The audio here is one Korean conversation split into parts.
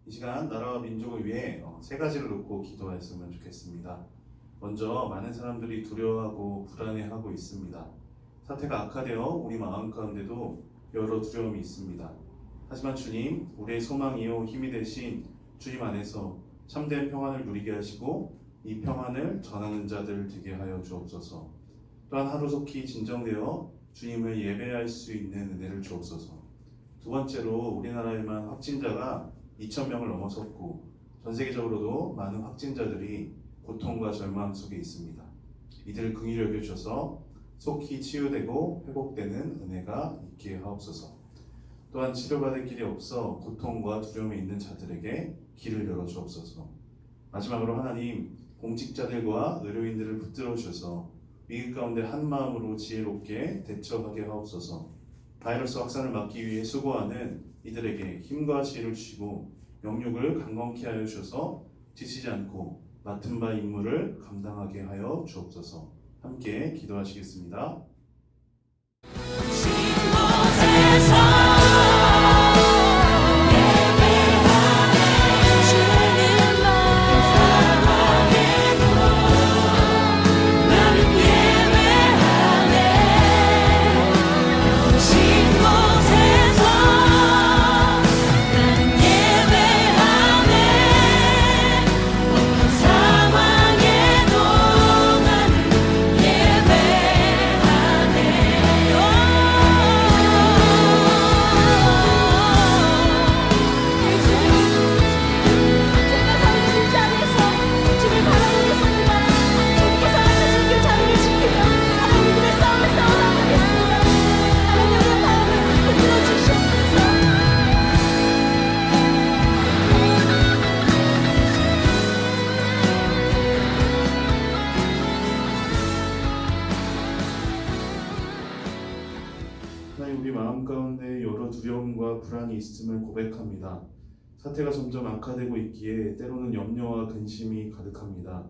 이 시간 나라와 민족을 위해 세 가지를 놓고 기도했으면 좋겠습니다. 먼저 많은 사람들이 두려워하고 불안해하고 있습니다. 사태가 악화되어 우리 마음 가운데도 여러 두려움이 있습니다. 하지만 주님, 우리의 소망이요 힘이 되신 주님 안에서 참된 평안을 누리게 하시고 이 평안을 전하는 자들 되게 하여 주옵소서. 또한 하루속히 진정되어 주님을 예배할 수 있는 은혜를 주옵소서. 두 번째로 우리나라에만 확진자가 2,000명을 넘어섰고 전 세계적으로도 많은 확진자들이 고통과 절망 속에 있습니다. 이들을 긍휼히 여겨주셔서 속히 치유되고 회복되는 은혜가 있게 하옵소서. 또한 치료받을 길이 없어 고통과 두려움에 있는 자들에게 길을 열어주옵소서. 마지막으로 하나님, 공직자들과 의료인들을 붙들어 주셔서 위기 가운데 한 마음으로 지혜롭게 대처하게 하옵소서. 바이러스 확산을 막기 위해 수고하는 이들에게 힘과 지혜를 주시고 영육을 강건케 하여 주셔서 지치지 않고 맡은 바 임무를 감당하게 하여 주옵소서. 함께 기도하시겠습니다. 하나님, 우리 마음 가운데 여러 두려움과 불안이 있음을 고백합니다. 사태가 점점 악화되고 있기에 때로는 염려와 근심이 가득합니다.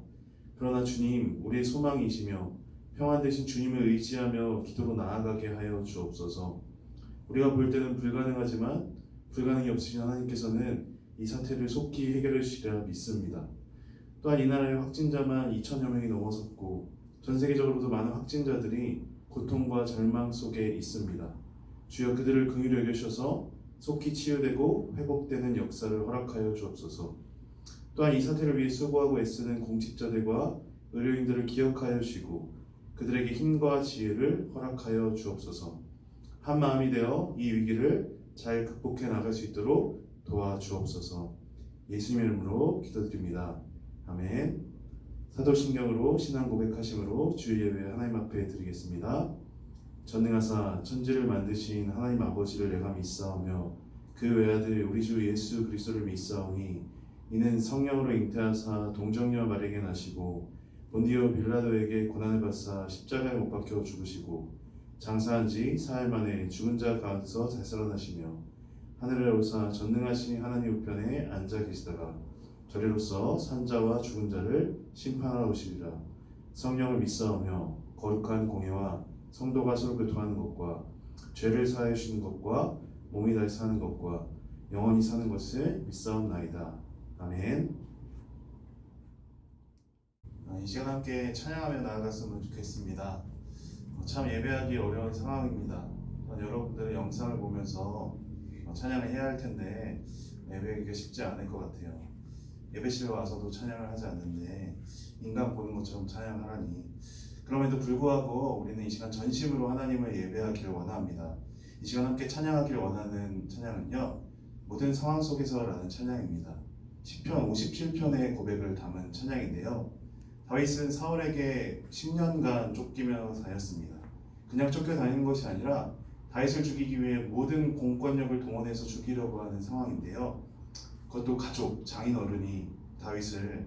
그러나 주님, 우리의 소망이시며 평안 되신 주님을 의지하며 기도로 나아가게 하여 주옵소서. 우리가 볼 때는 불가능하지만 불가능이 없으신 하나님께서는 이 사태를 속히 해결해 주시리라 믿습니다. 또한 이 나라의 확진자만 2천여 명이 넘어섰고 전 세계적으로도 많은 확진자들이 고통과 절망 속에 있습니다. 주여, 그들을 긍휼히 여기셔서 속히 치유되고 회복되는 역사를 허락하여 주옵소서. 또한 이 사태를 위해 수고하고 애쓰는 공직자들과 의료인들을 기억하여 주시고 그들에게 힘과 지혜를 허락하여 주옵소서. 한 마음이 되어 이 위기를 잘 극복해 나갈 수 있도록 도와주옵소서. 예수님의 이름으로 기도드립니다. 아멘. 사도신경으로 신앙 고백하심으로 주일 예배 하나님 앞에 드리겠습니다. 전능하사 천지를 만드신 하나님 아버지를 내가 믿사오며 그 외아들 우리 주 예수 그리스도를 믿사오니 이는 성령으로 잉태하사 동정녀 마리아에게 나시고 본디오 빌라도에게 고난을 받사 십자가에 못 박혀 죽으시고 장사한 지 사흘 만에 죽은 자 가운데서 되살아나시며 하늘에 오사 전능하신 하나님 우편에 앉아 계시다가 저리로서 산자와 죽은 자를 심판하러 오시리라. 성령을 믿사오며 거룩한 공예와 성도가 서로 교통하는 것과 죄를 사하여 주시는 것과 몸이 다시 사는 것과 영원히 사는 것을 믿사옵나이다. 아멘. 이 시간 함께 찬양하며 나아갔으면 좋겠습니다. 참 예배하기 어려운 상황입니다. 여러분들은 영상을 보면서 찬양을 해야 할 텐데 예배하기가 쉽지 않을 것 같아요. 예배실에 와서도 찬양을 하지 않는데 인간 보는 것처럼 찬양하라니. 그럼에도 불구하고 우리는 이 시간 전심으로 하나님을 예배하기를 원합니다. 이 시간 함께 찬양하기를 원하는 찬양은요, 모든 상황 속에서라는 찬양입니다. 시편 57편의 고백을 담은 찬양인데요, 다윗은 사울에게 10년간 쫓기며 다녔습니다. 그냥 쫓겨다니는 것이 아니라 다윗을 죽이기 위해 모든 공권력을 동원해서 죽이려고 하는 상황인데요, 그것도 가족, 장인 어른이 다윗을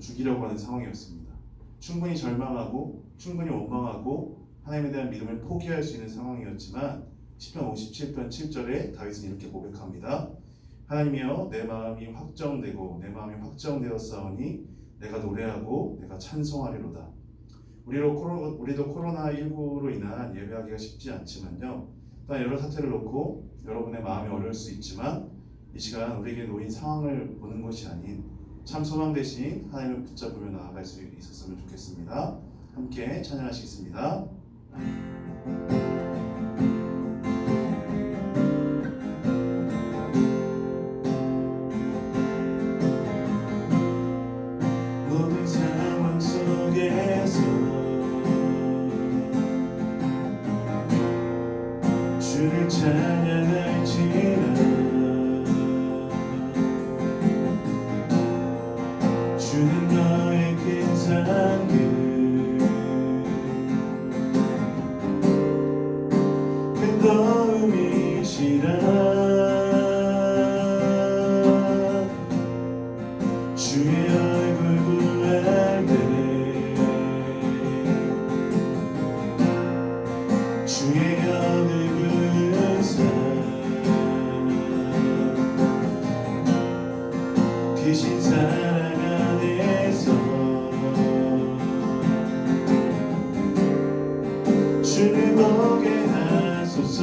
죽이려고 하는 상황이었습니다. 충분히 절망하고 충분히 원망하고 하나님에 대한 믿음을 포기할 수 있는 상황이었지만 시편 57편 7절에 다윗은 이렇게 고백합니다. 하나님이여, 내 마음이 확정되었사오니 내가 노래하고 내가 찬송하리로다. 우리도 코로나19로 인한 예배하기가 쉽지 않지만요, 또한 여러 사태를 놓고 여러분의 마음이 어려울 수 있지만 이 시간 우리에게 놓인 상황을 보는 것이 아닌 참 소망 대신 하나님을 붙잡으며 나아갈 수 있었으면 좋겠습니다. 함께 찬양하시겠습니다. 모든 상황 속에서 주를 찬양할지라 주는 너의 큰 상급 큰 도움이시라 주의 얼굴 구할 때 주의 영을 부으사 귀신 사랑 안에서 주를 보게 하소서.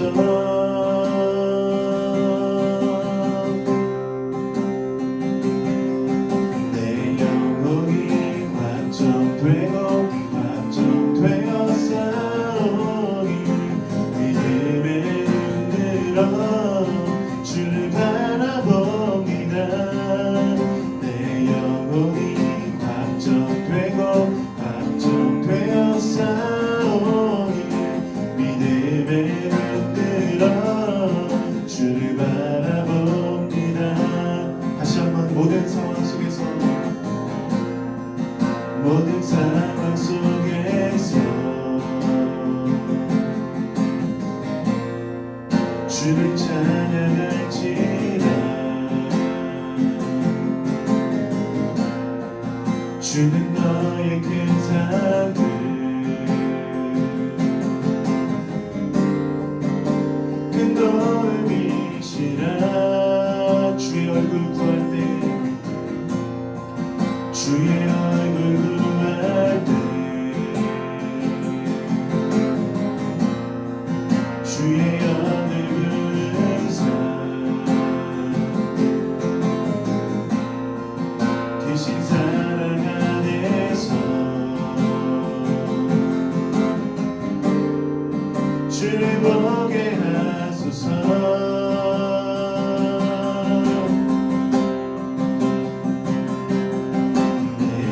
내 영혼이 확정되고 확정되어 싸우니 믿음에 눈들어 주를 바라봅니다. 내 영혼이 확정되고 확정되어 싸우니 믿음에 눈들어 주를 바라봅니다. 다시 한번 모든 상황 속에서 모든 상황 속에서 주를 찬양할지라 주는 너의 큰 상급 큰 도움이시라 주의 얼굴 구할 때 주의 얼굴 구할 때 주의 영을 부으사 귀신 사랑 안에서 주를 보게 하소서. 내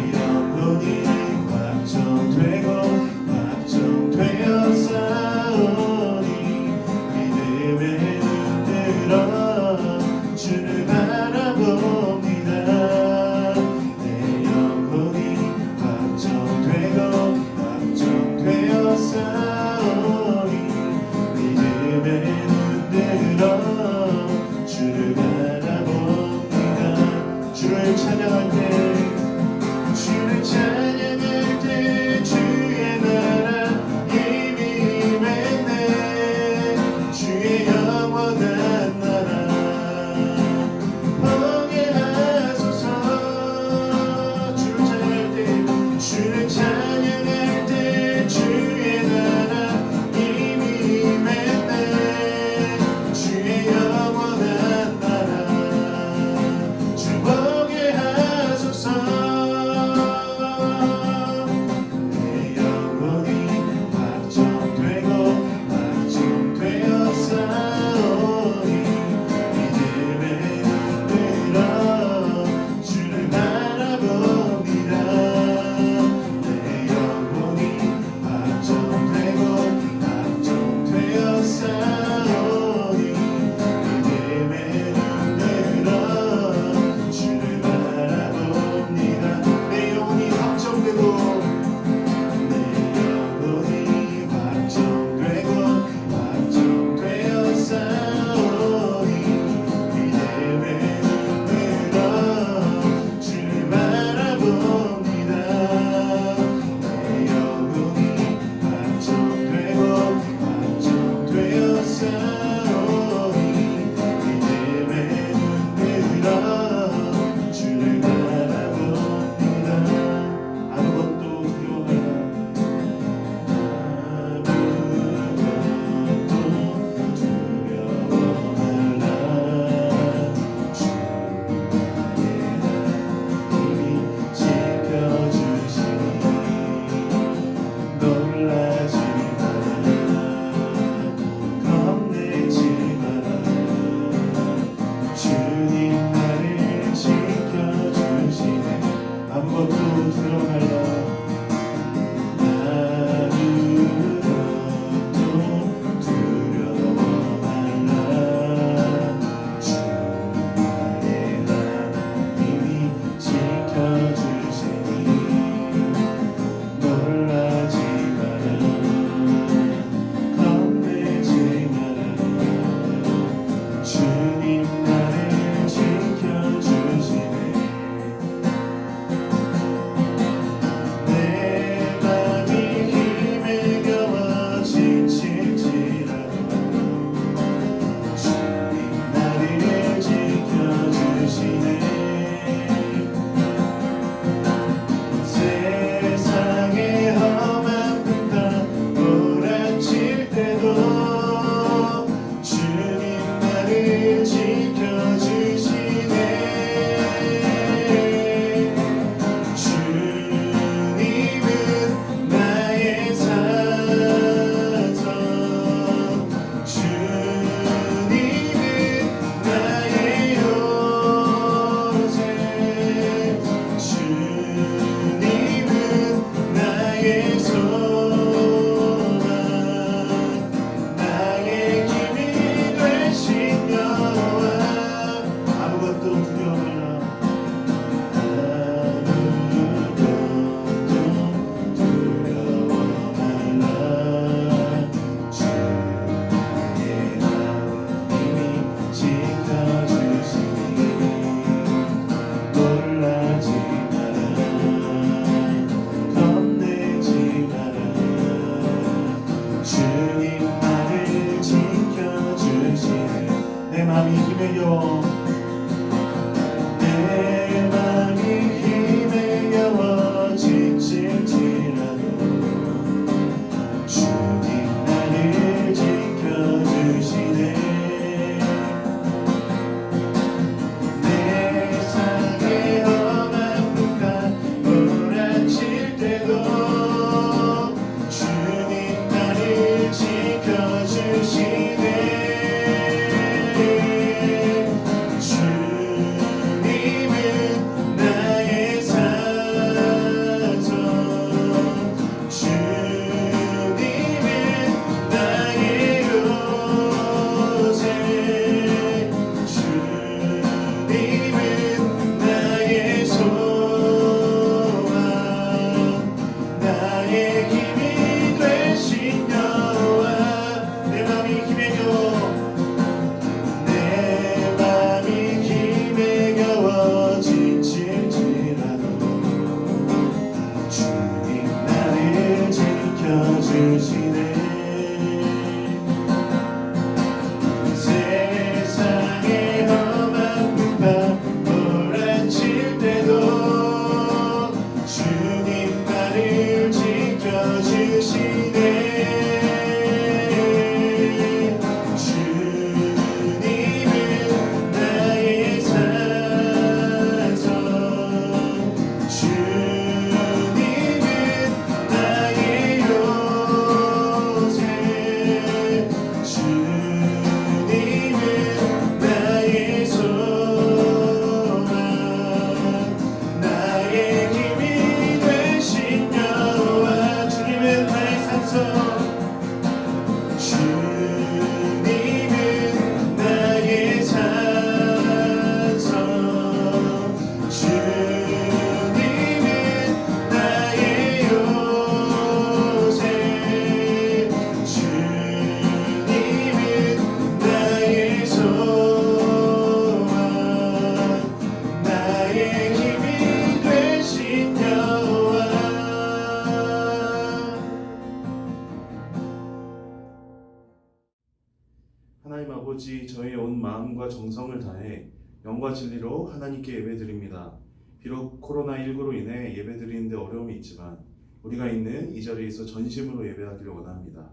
온 마음과 정성을 다해 영과 진리로 하나님께 예배드립니다. 비록 코로나19로 인해 예배드리는데 어려움이 있지만 우리가 있는 이 자리에서 전심으로 예배하기를 원합니다.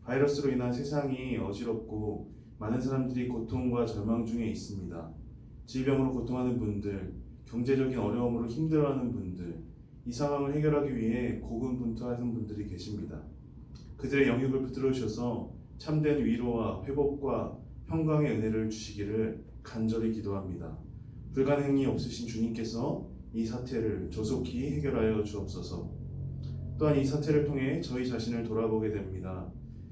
바이러스로 인한 세상이 어지럽고 많은 사람들이 고통과 절망 중에 있습니다. 질병으로 고통하는 분들, 경제적인 어려움으로 힘들어하는 분들, 이 상황을 해결하기 위해 고군분투하는 분들이 계십니다. 그들의 영역을 붙들어 주셔서 참된 위로와 회복과 평강의 은혜를 주시기를 간절히 기도합니다. 불가능이 없으신 주님께서 이 사태를 조속히 해결하여 주옵소서. 또한 이 사태를 통해 저희 자신을 돌아보게 됩니다.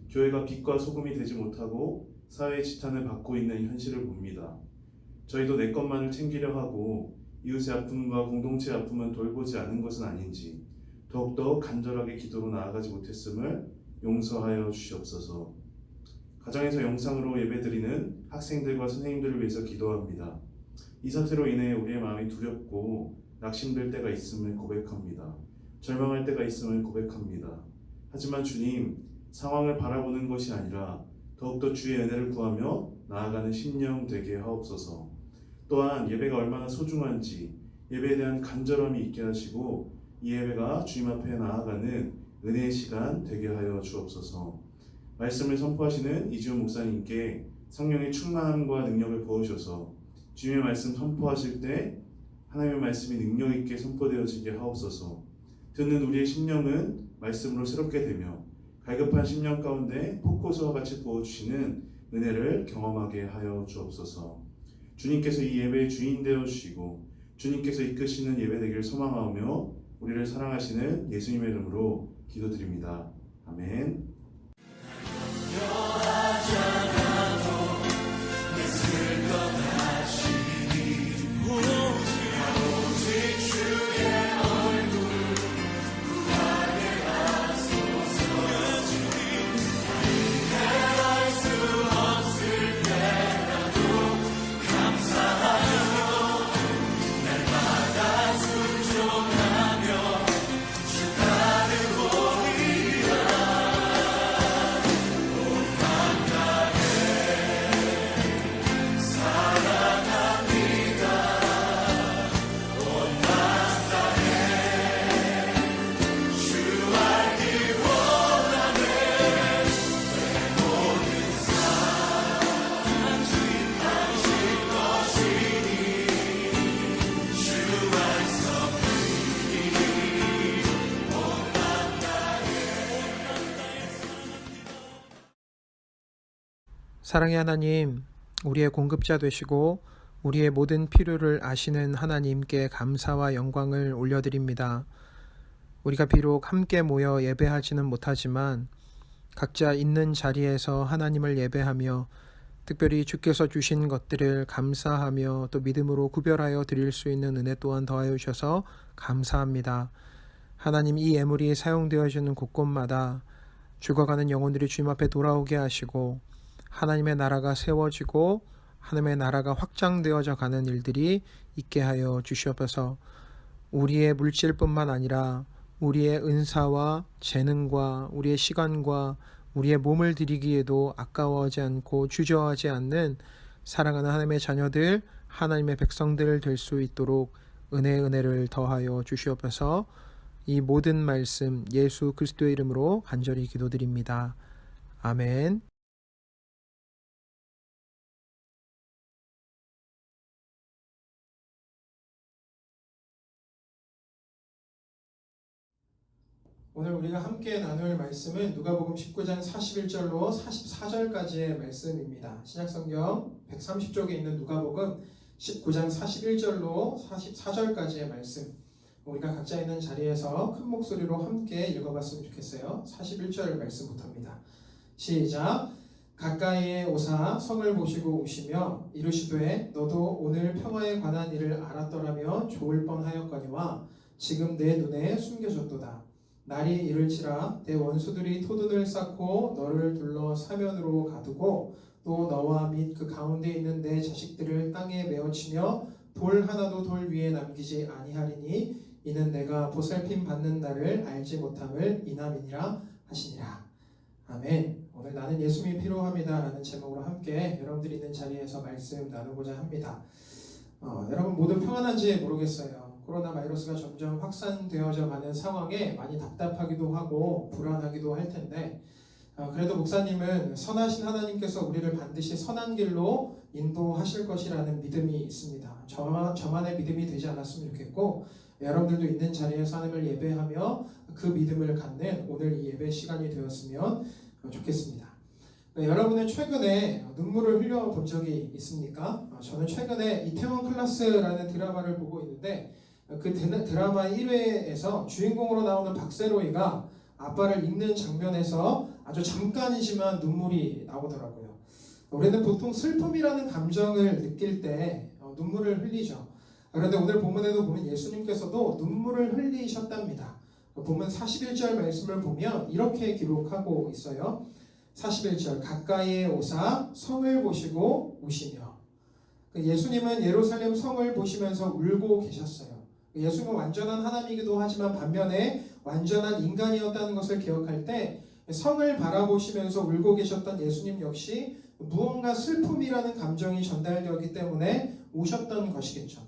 교회가 빛과 소금이 되지 못하고 사회의 지탄을 받고 있는 현실을 봅니다. 저희도 내 것만을 챙기려 하고 이웃의 아픔과 공동체의 아픔은 돌보지 않은 것은 아닌지 더욱더 간절하게 기도로 나아가지 못했음을 용서하여 주시옵소서. 가정에서 영상으로 예배드리는 학생들과 선생님들을 위해서 기도합니다. 이 사태로 인해 우리의 마음이 두렵고 낙심될 때가 있음을 고백합니다. 절망할 때가 있음을 고백합니다. 하지만 주님, 상황을 바라보는 것이 아니라 더욱더 주의 은혜를 구하며 나아가는 심령 되게 하옵소서. 또한 예배가 얼마나 소중한지 예배에 대한 간절함이 있게 하시고 이 예배가 주님 앞에 나아가는 은혜의 시간 되게 하여 주옵소서. 말씀을 선포하시는 이지훈 목사님께 성령의 충만함과 능력을 부어주셔서 주님의 말씀 선포하실 때 하나님의 말씀이 능력 있게 선포되어지게 하옵소서. 듣는 우리의 심령은 말씀으로 새롭게 되며 갈급한 심령 가운데 폭포수와 같이 부어주시는 은혜를 경험하게 하여 주옵소서. 주님께서 이 예배의 주인 되어 주시고 주님께서 이끄시는 예배 되기를 소망하며 우리를 사랑하시는 예수님의 이름으로 기도드립니다. 아멘. 사랑의 하나님, 우리의 공급자 되시고 우리의 모든 필요를 아시는 하나님께 감사와 영광을 올려드립니다. 우리가 비록 함께 모여 예배하지는 못하지만 각자 있는 자리에서 하나님을 예배하며 특별히 주께서 주신 것들을 감사하며 또 믿음으로 구별하여 드릴 수 있는 은혜 또한 더하여 주셔서 감사합니다. 하나님, 이 예물이 사용되어지는 곳곳마다 죽어가는 영혼들이 주님 앞에 돌아오게 하시고 하나님의 나라가 세워지고 하나님의 나라가 확장되어져 가는 일들이 있게 하여 주시옵소서. 우리의 물질뿐만 아니라 우리의 은사와 재능과 우리의 시간과 우리의 몸을 드리기에도 아까워하지 않고 주저하지 않는 사랑하는 하나님의 자녀들, 하나님의 백성들 될 수 있도록 은혜를 더하여 주시옵소서. 이 모든 말씀 예수 그리스도의 이름으로 간절히 기도드립니다. 아멘. 오늘 우리가 함께 나눌 말씀은 누가복음 19장 41절로 44절까지의 말씀입니다. 신약성경 130쪽에 있는 누가복음 19장 41절로 44절까지의 말씀, 우리가 각자 있는 자리에서 큰 목소리로 함께 읽어봤으면 좋겠어요. 41절 말씀부터입니다. 시작. 가까이에 오사 성을 보시고 우시며 이르시되 너도 오늘 평화에 관한 일을 알았더라면 좋을 뻔하였거니와 지금 내 눈에 숨겨졌도다. 날이 이를지라 내 원수들이 토둔을 쌓고 너를 둘러 사면으로 가두고 또 너와 및 그 가운데 있는 내 자식들을 땅에 메어치며 돌 하나도 돌 위에 남기지 아니하리니 이는 내가 보살핌 받는 날을 알지 못함을 인함이니라 하시니라. 아멘. 오늘 나는 예수님이 필요합니다 라는 제목으로 함께 여러분들이 있는 자리에서 말씀 나누고자 합니다. 여러분 모두 평안한지 모르겠어요. 코로나 바이러스가 점점 확산되어져 가는 상황에 많이 답답하기도 하고 불안하기도 할 텐데 그래도 목사님은 선하신 하나님께서 우리를 반드시 선한 길로 인도하실 것이라는 믿음이 있습니다. 저만의 믿음이 되지 않았으면 좋겠고 여러분들도 있는 자리에서 하나님을 예배하며 그 믿음을 갖는 오늘 이 예배 시간이 되었으면 좋겠습니다. 여러분은 최근에 눈물을 흘려본 적이 있습니까? 저는 최근에 이태원 클라스라는 드라마를 보고 있는데 그 드라마 1회에서 주인공으로 나오는 박세로이가 아빠를 읽는 장면에서 아주 잠깐이지만 눈물이 나오더라고요. 우리는 보통 슬픔이라는 감정을 느낄 때 눈물을 흘리죠. 그런데 오늘 본문에도 보면 예수님께서도 눈물을 흘리셨답니다. 본문 41절 말씀을 보면 이렇게 기록하고 있어요. 41절 가까이에 오사 성을 보시고 우시며 예수님은 예루살렘 성을 보시면서 울고 계셨어요. 예수님은 완전한 하나님이기도 하지만 반면에 완전한 인간이었다는 것을 기억할 때 성을 바라보시면서 울고 계셨던 예수님 역시 무언가 슬픔이라는 감정이 전달되었기 때문에 우셨던 것이겠죠.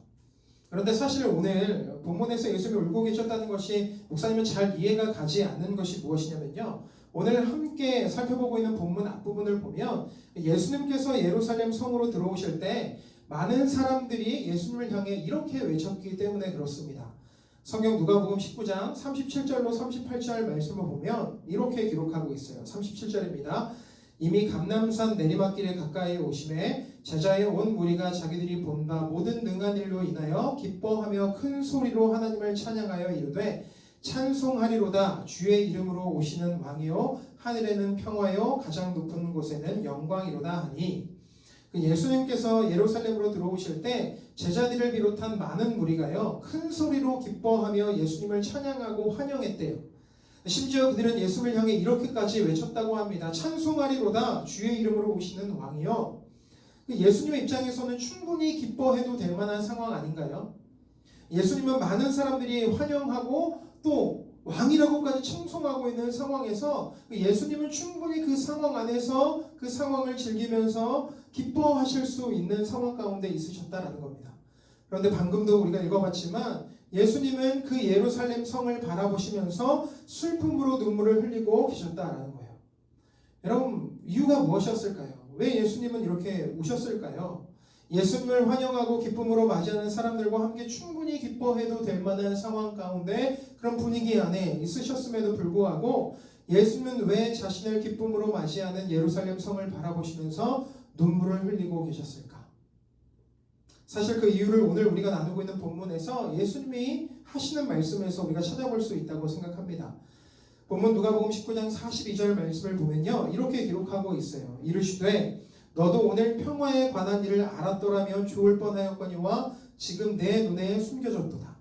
그런데 사실 오늘 본문에서 예수님이 울고 계셨다는 것이 목사님은 잘 이해가 가지 않는 것이 무엇이냐면요. 오늘 함께 살펴보고 있는 본문 앞부분을 보면 예수님께서 예루살렘 성으로 들어오실 때 많은 사람들이 예수님을 향해 이렇게 외쳤기 때문에 그렇습니다. 성경 누가복음 19장 37절로 38절 말씀을 보면 이렇게 기록하고 있어요. 37절입니다. 이미 감람산 내리막길에 가까이 오심에 제자의 온 무리가 자기들이 본 바 모든 능한 일로 인하여 기뻐하며 큰 소리로 하나님을 찬양하여 이르되 찬송하리로다 주의 이름으로 오시는 왕이요 하늘에는 평화요 가장 높은 곳에는 영광이로다 하니 예수님께서 예루살렘으로 들어오실 때 제자들을 비롯한 많은 무리가요 큰 소리로 기뻐하며 예수님을 찬양하고 환영했대요. 심지어 그들은 예수를 향해 이렇게까지 외쳤다고 합니다. 찬송하리로다 주의 이름으로 오시는 왕이요. 예수님의 입장에서는 충분히 기뻐해도 될 만한 상황 아닌가요? 예수님은 많은 사람들이 환영하고 또 왕이라고까지称颂하고 있는 상황에서 예수님은 충분히 그 상황 안에서 그 상황을 즐기면서 기뻐하실 수 있는 상황 가운데 있으셨다라는 겁니다. 그런데 방금도 우리가 읽어봤지만 예수님은 그 예루살렘 성을 바라보시면서 슬픔으로 눈물을 흘리고 계셨다라는 거예요. 여러분 이유가 무엇이었을까요? 왜 예수님은 이렇게 우셨을까요? 예수님을 환영하고 기쁨으로 맞이하는 사람들과 함께 충분히 기뻐해도 될 만한 상황 가운데 그런 분위기 안에 있으셨음에도 불구하고 예수님은 왜 자신을 기쁨으로 맞이하는 예루살렘 성을 바라보시면서 눈물을 흘리고 계셨을까? 사실 그 이유를 오늘 우리가 나누고 있는 본문에서 예수님이 하시는 말씀에서 우리가 찾아볼 수 있다고 생각합니다. 본문 누가복음 19장 42절 말씀을 보면요 이렇게 기록하고 있어요. 이르시되 너도 오늘 평화에 관한 일을 알았더라면 좋을 뻔하였거니와 지금 내 눈에 숨겨졌도다.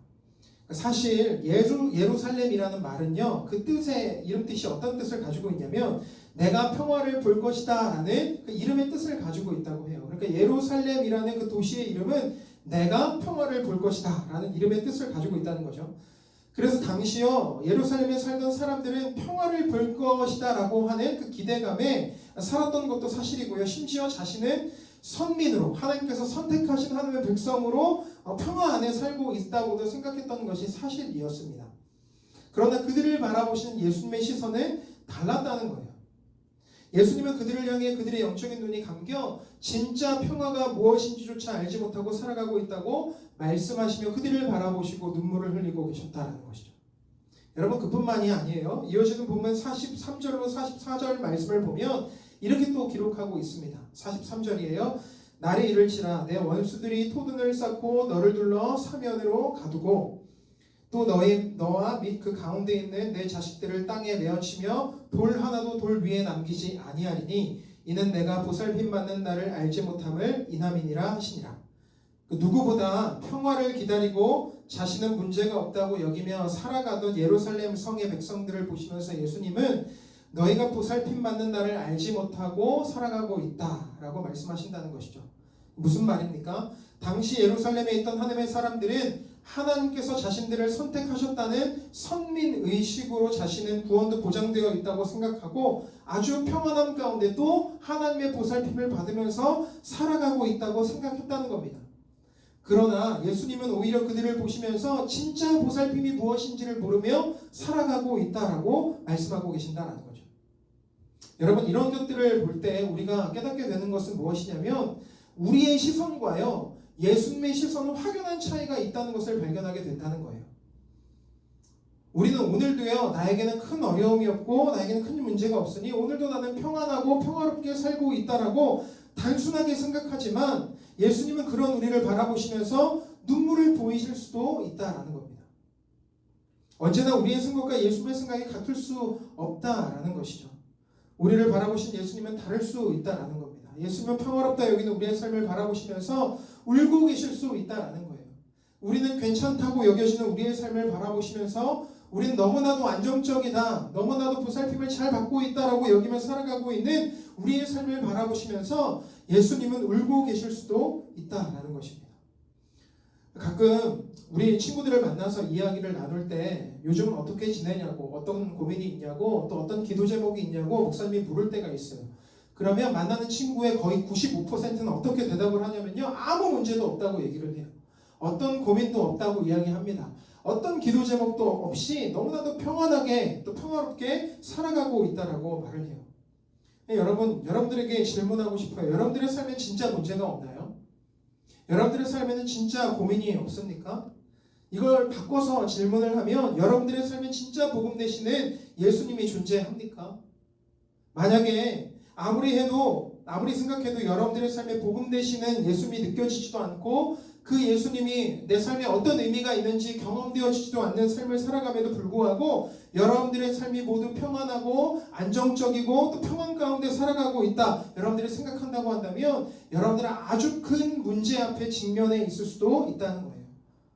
사실 예루살렘이라는 말은요 그 뜻의 이름 뜻이 어떤 뜻을 가지고 있냐면 내가 평화를 볼 것이다 라는 그 이름의 뜻을 가지고 있다고 해요. 그러니까 예루살렘이라는 그 도시의 이름은 내가 평화를 볼 것이다 라는 이름의 뜻을 가지고 있다는 거죠. 그래서 당시요 예루살렘에 살던 사람들은 평화를 볼 것이다 라고 하는 그 기대감에 살았던 것도 사실이고요. 심지어 자신은 선민으로 하나님께서 선택하신 하나님의 백성으로 평화 안에 살고 있다고도 생각했던 것이 사실이었습니다. 그러나 그들을 바라보시는 예수님의 시선은 달랐다는 거예요. 예수님은 그들을 향해 그들의 영적인 눈이 감겨 진짜 평화가 무엇인지조차 알지 못하고 살아가고 있다고 말씀하시며 그들을 바라보시고 눈물을 흘리고 계셨다는 것이죠. 여러분 그뿐만이 아니에요. 이어지는 본문 43절로 44절 말씀을 보면 이렇게 또 기록하고 있습니다. 43절이에요. 날이 이를지라 내 원수들이 토둔을 쌓고 너를 둘러 사면으로 가두고 또 너와 및 그 가운데 있는 내 자식들을 땅에 내어치며 돌 하나도 돌 위에 남기지 아니하리니 이는 내가 보살핌 받는 날을 알지 못함을 인함이니라 하시니라. 누구보다 평화를 기다리고 자신은 문제가 없다고 여기며 살아가던 예루살렘 성의 백성들을 보시면서 예수님은 너희가 보살핌 받는 날을 알지 못하고 살아가고 있다라고 말씀하신다는 것이죠. 무슨 말입니까? 당시 예루살렘에 있던 하나님의 사람들은 하나님께서 자신들을 선택하셨다는 선민의식으로 자신은 구원도 보장되어 있다고 생각하고 아주 평안함 가운데 또 하나님의 보살핌을 받으면서 살아가고 있다고 생각했다는 겁니다. 그러나 예수님은 오히려 그들을 보시면서 진짜 보살핌이 무엇인지를 모르며 살아가고 있다라고 말씀하고 계신다는 거죠. 여러분, 이런 것들을 볼 때 우리가 깨닫게 되는 것은 무엇이냐면 우리의 시선과요 예수님의 시선은 확연한 차이가 있다는 것을 발견하게 된다는 거예요. 우리는 오늘도요 나에게는 큰 어려움이 없고 나에게는 큰 문제가 없으니 오늘도 나는 평안하고 평화롭게 살고 있다라고 단순하게 생각하지만 예수님은 그런 우리를 바라보시면서 눈물을 보이실 수도 있다라는 겁니다. 언제나 우리의 생각과 예수님의 생각이 같을 수 없다라는 것이죠. 우리를 바라보신 예수님은 다를 수 있다라는 겁니다. 예수님은 평화롭다 여기는 우리의 삶을 바라보시면서 울고 계실 수 있다라는 거예요. 우리는 괜찮다고 여겨지는 우리의 삶을 바라보시면서 우리는 너무나도 안정적이다, 너무나도 보살핌을 잘 받고 있다라고 여기며 살아가고 있는 우리의 삶을 바라보시면서 예수님은 울고 계실 수도 있다라는 것입니다. 가끔 우리 친구들을 만나서 이야기를 나눌 때 요즘은 어떻게 지내냐고, 어떤 고민이 있냐고, 또 어떤 기도 제목이 있냐고 목사님이 물을 때가 있어요. 그러면 만나는 친구의 거의 95%는 어떻게 대답을 하냐면요, 아무 문제도 없다고 얘기를 해요. 어떤 고민도 없다고 이야기합니다. 어떤 기도 제목도 없이 너무나도 평안하게 또 평화롭게 살아가고 있다라고 말을 해요. 여러분, 여러분들에게 질문하고 싶어요. 여러분들의 삶에 진짜 문제가 없나요? 여러분들의 삶에는 진짜 고민이 없습니까? 이걸 바꿔서 질문을 하면 여러분들의 삶에 진짜 복음 되시는 예수님이 존재합니까? 만약에 아무리 생각해도 여러분들의 삶에 복음 되시는 예수님이 느껴지지도 않고 그 예수님이 내 삶에 어떤 의미가 있는지 경험되어지지도 않는 삶을 살아감에도 불구하고 여러분들의 삶이 모두 평안하고 안정적이고 또 평안 가운데 살아가고 있다, 여러분들이 생각한다고 한다면 여러분들은 아주 큰 문제 앞에 직면해 있을 수도 있다는 거예요.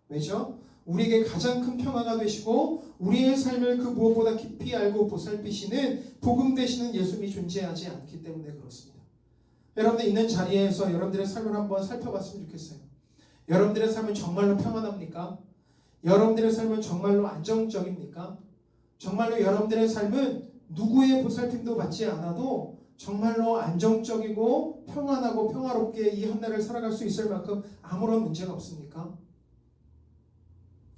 왜죠? 우리에게 가장 큰 평화가 되시고 우리의 삶을 그 무엇보다 깊이 알고 보살피시는 복음 되시는 예수님이 존재하지 않기 때문에 그렇습니다. 여러분들 있는 자리에서 여러분들의 삶을 한번 살펴봤으면 좋겠어요. 여러분들의 삶은 정말로 평안합니까? 여러분들의 삶은 정말로 안정적입니까? 정말로 여러분들의 삶은 누구의 보살핌도 받지 않아도 정말로 안정적이고 평안하고 평화롭게 이 한 날을 살아갈 수 있을 만큼 아무런 문제가 없습니까?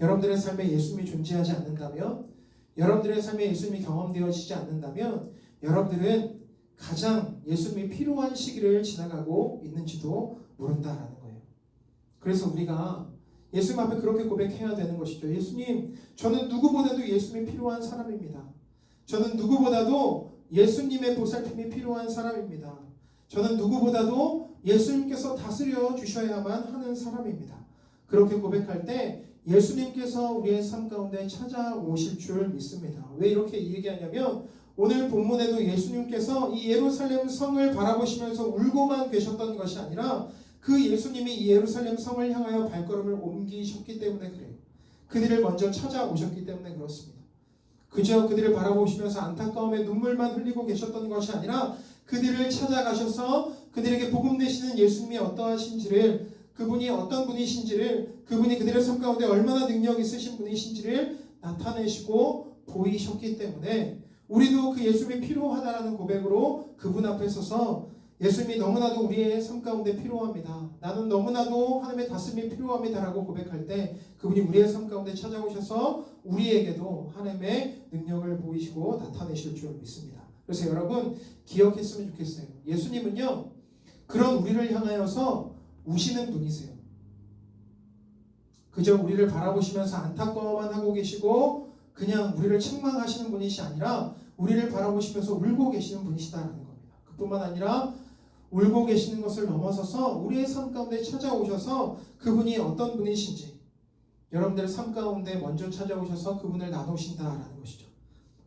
여러분들의 삶에 예수님이 존재하지 않는다면, 여러분들의 삶에 예수님이 경험되어지지 않는다면 여러분들은 가장 예수님이 필요한 시기를 지나가고 있는지도 모른다라는 거예요. 그래서 우리가 예수님 앞에 그렇게 고백해야 되는 것이죠. 예수님, 저는 누구보다도 예수님이 필요한 사람입니다. 저는 누구보다도 예수님의 보살핌이 필요한 사람입니다. 저는 누구보다도 예수님께서 다스려 주셔야만 하는 사람입니다. 그렇게 고백할 때 예수님께서 우리의 삶 가운데 찾아오실 줄 믿습니다. 왜 이렇게 얘기하냐면 오늘 본문에도 예수님께서 이 예루살렘 성을 바라보시면서 울고만 계셨던 것이 아니라 그 예수님이 이 예루살렘 성을 향하여 발걸음을 옮기셨기 때문에 그래요. 그들을 먼저 찾아오셨기 때문에 그렇습니다. 그저 그들을 바라보시면서 안타까움에 눈물만 흘리고 계셨던 것이 아니라 그들을 찾아가셔서 그들에게 복음 내시는 예수님이 어떠하신지를, 그분이 어떤 분이신지를, 그분이 그들의 삶 가운데 얼마나 능력 있으신 분이신지를 나타내시고 보이셨기 때문에 우리도 그 예수님이 필요하다라는 고백으로 그분 앞에 서서 예수님이 너무나도 우리의 삶 가운데 필요합니다, 나는 너무나도 하나님의 다스림이 필요합니다라고 고백할 때 그분이 우리의 삶 가운데 찾아오셔서 우리에게도 하나님의 능력을 보이시고 나타내실 줄 믿습니다. 그래서 여러분 기억했으면 좋겠어요. 예수님은요 그런 우리를 향하여서 우시는 분이세요. 그저 우리를 바라보시면서 안타까워만 하고 계시고 그냥 우리를 책망하시는 분이시 아니라 우리를 바라보시면서 울고 계시는 분이시다라는 겁니다. 그뿐만 아니라 울고 계시는 것을 넘어서서 우리의 삶 가운데 찾아오셔서 그분이 어떤 분이신지 여러분들의 삶 가운데 먼저 찾아오셔서 그분을 나누신다라는 것이죠.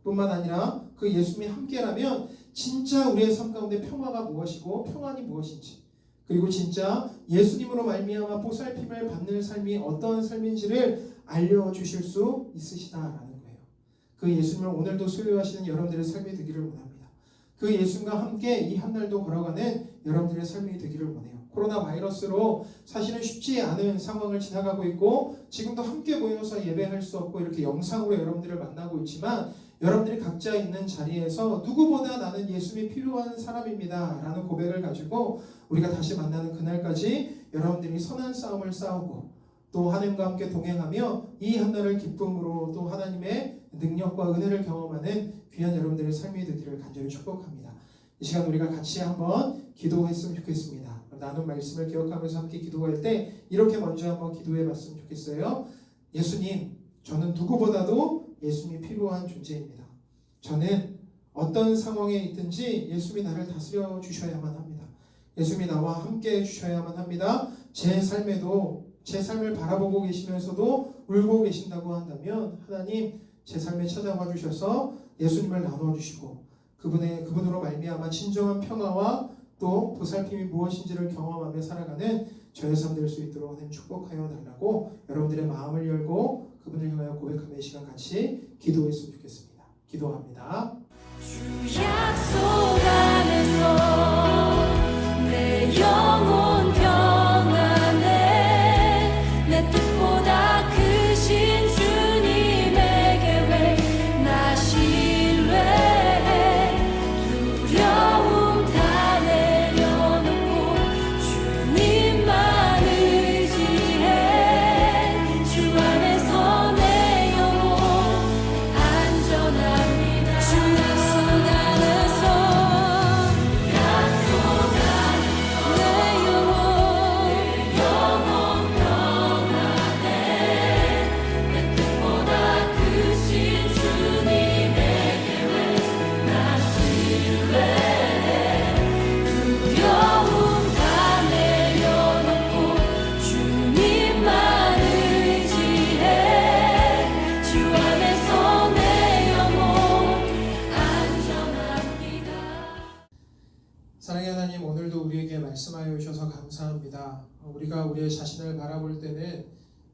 뿐만 아니라 그 예수님이 함께라면 진짜 우리의 삶 가운데 평화가 무엇이고 평안이 무엇인지, 그리고 진짜 예수님으로 말미암아 보살핌을 받는 삶이 어떤 삶인지를 알려주실 수 있으시다라는 거예요. 그 예수님을 오늘도 소유하시는 여러분들의 삶이 되기를 원합니다. 그 예수님과 함께 이 한 날도 걸어가는 여러분들의 삶이 되기를 원해요. 코로나 바이러스로 사실은 쉽지 않은 상황을 지나가고 있고 지금도 함께 모여서 예배할 수 없고 이렇게 영상으로 여러분들을 만나고 있지만 여러분들이 각자 있는 자리에서 누구보다 나는 예수님이 필요한 사람입니다 라는 고백을 가지고 우리가 다시 만나는 그날까지 여러분들이 선한 싸움을 싸우고 또 하나님과 함께 동행하며 이 한 날을 기쁨으로 또 하나님의 능력과 은혜를 경험하는 귀한 여러분들의 삶이 되기를 간절히 축복합니다. 이 시간 우리가 같이 한번 기도했으면 좋겠습니다. 나눈 말씀을 기억하면서 함께 기도할 때 이렇게 먼저 한번 기도해 봤으면 좋겠어요. 예수님, 저는 누구보다도 예수님이 필요한 존재입니다. 저는 어떤 상황에 있든지 예수님이 나를 다스려 주셔야만 합니다. 예수님이 나와 함께 해 주셔야만 합니다. 제 삶을 바라보고 계시면서도 울고 계신다고 한다면 하나님 제 삶에 찾아와 주셔서 예수님을 나눠주시고 그분으로 말미암아 진정한 평화와 또 보살핌이 무엇인지를 경험하며 살아가는 저의 삶 될 수 있도록 하나님 축복하여 달라고 여러분들의 마음을 열고 그분을 향하여 고백하며 이 시간 같이 기도했으면 좋겠습니다. 기도합니다. 주 약속 안에서 내 영혼 평안해 내 뜻보다 크신 주님의 계획 나 신뢰해 두려움 다 내려놓고 주님만 의지해 주 안에서 내 영혼 안전합니다. 주 약속 안에서 내 영혼 평안해 내 뜻보다 크신 주님의 계획 나 신뢰해 두려움 다 내려놓고 주님만 의지해 주 안에서 내 영혼 안전합니다. 사랑의 하나님, 오늘도 우리에게 말씀하여 주셔서 감사합니다. 우리가 우리의 자신을 바라볼 때는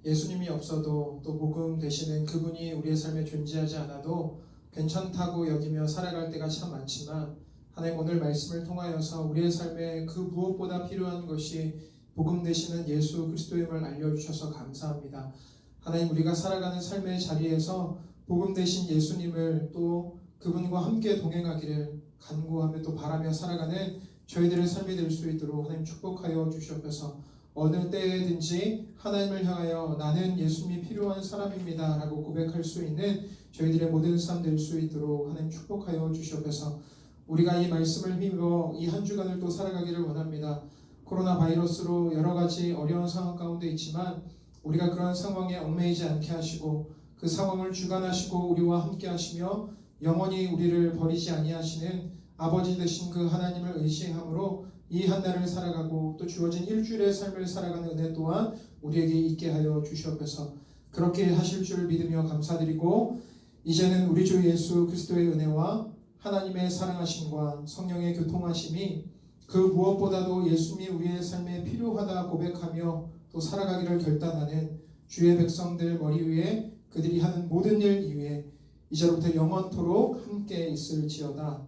예수님이 없어도 또 복음 되시는 그분이 우리의 삶에 존재하지 않아도 괜찮다고 여기며 살아갈 때가 참 많지만 하나님 오늘 말씀을 통하여서 우리의 삶에 그 무엇보다 필요한 것이 복음 되시는 예수 그리스도임을 알려주셔서 감사합니다. 하나님 우리가 살아가는 삶의 자리에서 복음 되신 예수님을 또 그분과 함께 동행하기를 간구하며 또 바라며 살아가는 저희들의 삶이 될 수 있도록 하나님 축복하여 주시옵소서. 어느 때든지 하나님을 향하여 나는 예수님이 필요한 사람입니다 라고 고백할 수 있는 저희들의 모든 삶 될 수 있도록 하나님 축복하여 주시옵소서. 우리가 이 말씀을 힘입어 이 한 주간을 또 살아가기를 원합니다. 코로나 바이러스로 여러 가지 어려운 상황 가운데 있지만 우리가 그런 상황에 얽매이지 않게 하시고 그 상황을 주관하시고 우리와 함께 하시며 영원히 우리를 버리지 아니하시는 아버지 되신 그 하나님을 의지함으로 이 한 날을 살아가고 또 주어진 일주일의 삶을 살아가는 은혜 또한 우리에게 있게 하여 주시옵소서. 그렇게 하실 줄 믿으며 감사드리고 이제는 우리 주 예수 그리스도의 은혜와 하나님의 사랑하심과 성령의 교통하심이 그 무엇보다도 예수님이 우리의 삶에 필요하다 고백하며 또 살아가기를 결단하는 주의 백성들 머리 위에 그들이 하는 모든 일 이외에 이제로부터 영원토록 함께 있을지어다.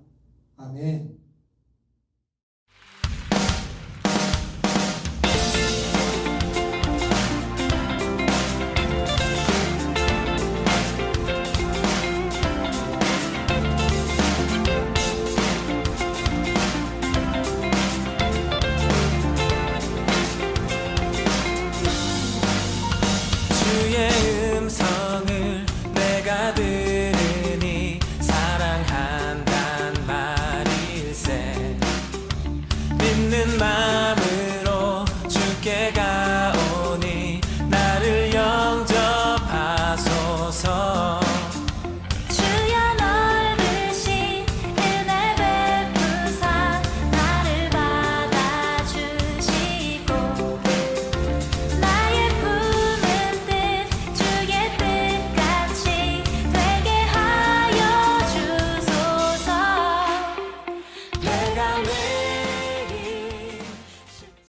아멘.